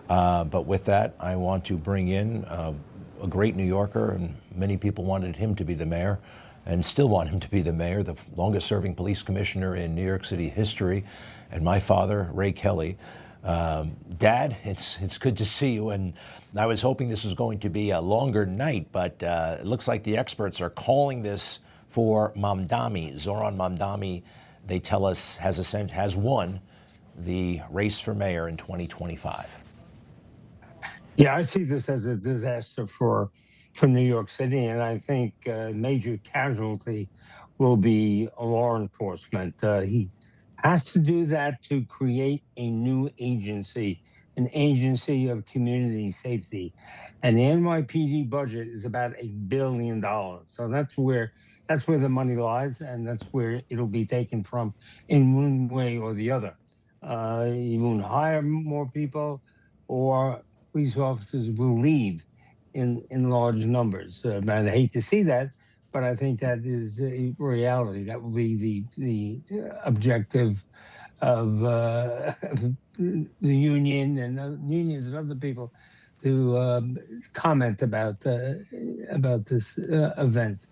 But with that, I want to bring in a great New Yorker, and many people wanted him to be the mayor and still want him to be the mayor, the longest serving police commissioner in New York City history, and my father, Ray Kelly. Dad, it's good to see you, and I was hoping this was going to be a longer night, but it looks like the experts are calling this for Mamdani. Zohran Mamdani, they tell us, has won the race for mayor in 2025. Yeah, I see this as a disaster for New York City, and I think a major casualty will be law enforcement. He has to do that to create a new agency, an agency of community safety. And the NYPD budget is about $1 billion. So that's where the money lies, and that's where it'll be taken from in one way or the other. You won't hire more people, or police officers will leave in large numbers. And I hate to see that, but I think that is a reality. That will be the objective of the union and the unions and other people to comment about this event.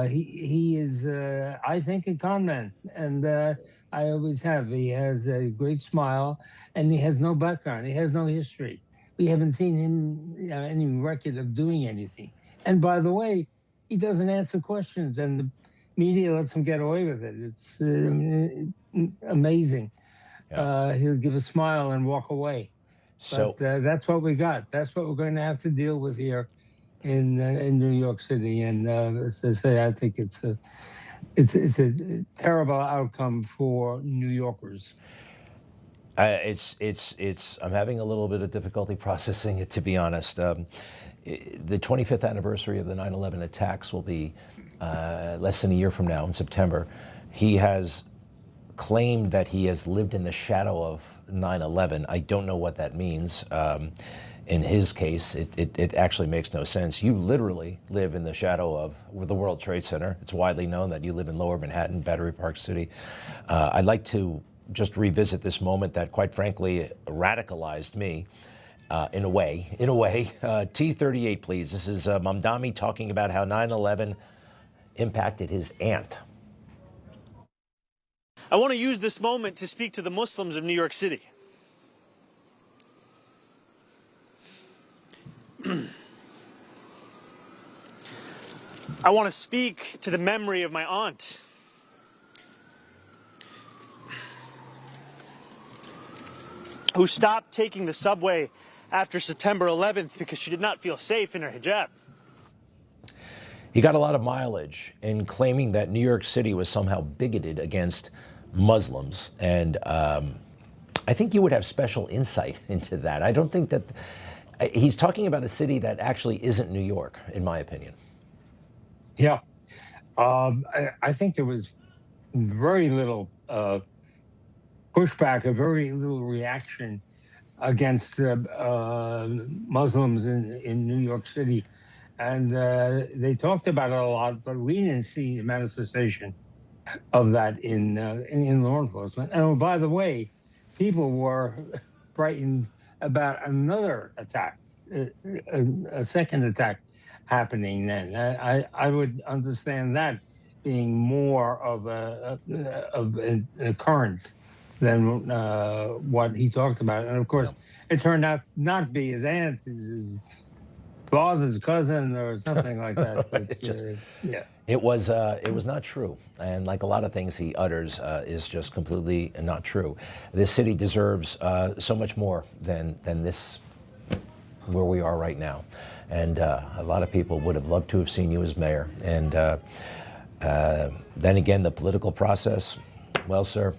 He is, I think, a con man, and I always have. He has a great smile, and he has no background. He has no history. We haven't seen him any record of doing anything. And by the way, he doesn't answer questions, and the media lets him get away with it. It's amazing. Yeah. He'll give a smile and walk away. So but, that's what we got. That's what we're going to have to deal with here in New York City. And as I say, I think it's a terrible outcome for New Yorkers. I'm having a little bit of difficulty processing it, to be honest. The 25th anniversary of the 9/11 attacks will be less than a year from now, in September. He has claimed that he has lived in the shadow of 9/11. I don't know what that means. In his case, it actually makes no sense. You literally live in the shadow of the World Trade Center. It's widely known that you live in Lower Manhattan, Battery Park City. I'd like to just revisit this moment that, quite frankly, radicalized me in a way. T38, please. This is Mamdani talking about how 9/11 impacted his aunt. I want to use this moment to speak to the Muslims of New York City. I want to speak to the memory of my aunt. Who stopped taking the subway after September 11th because she did not feel safe in her hijab. He got a lot of mileage in claiming that New York City was somehow bigoted against Muslims. And I think you would have special insight into that. I don't think that he's talking about a city that actually isn't New York, in my opinion. Yeah. I think there was very little pushback, a very little reaction against Muslims in New York City. And they talked about it a lot, but we didn't see a manifestation of that in law enforcement. And oh, by the way, people were frightened about another attack, a second attack happening then. I would understand that being more of an occurrence than what he talked about. And of course, it turned out not to be his aunt, his father's cousin or something like that. But, yeah. It was not true. And like a lot of things he utters is just completely not true. This city deserves so much more than this, where we are right now. And a lot of people would have loved to have seen you as mayor. And then again, the political process, well, sir,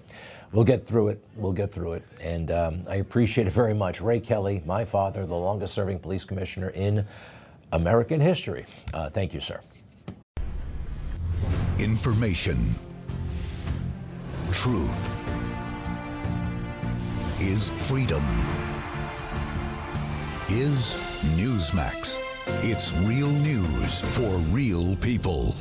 we'll get through it. We'll get through it. And I appreciate it very much. Ray Kelly, my father, the longest serving police commissioner in American history. Thank you, sir. Information. Truth is freedom. Is Newsmax. It's real news for real people.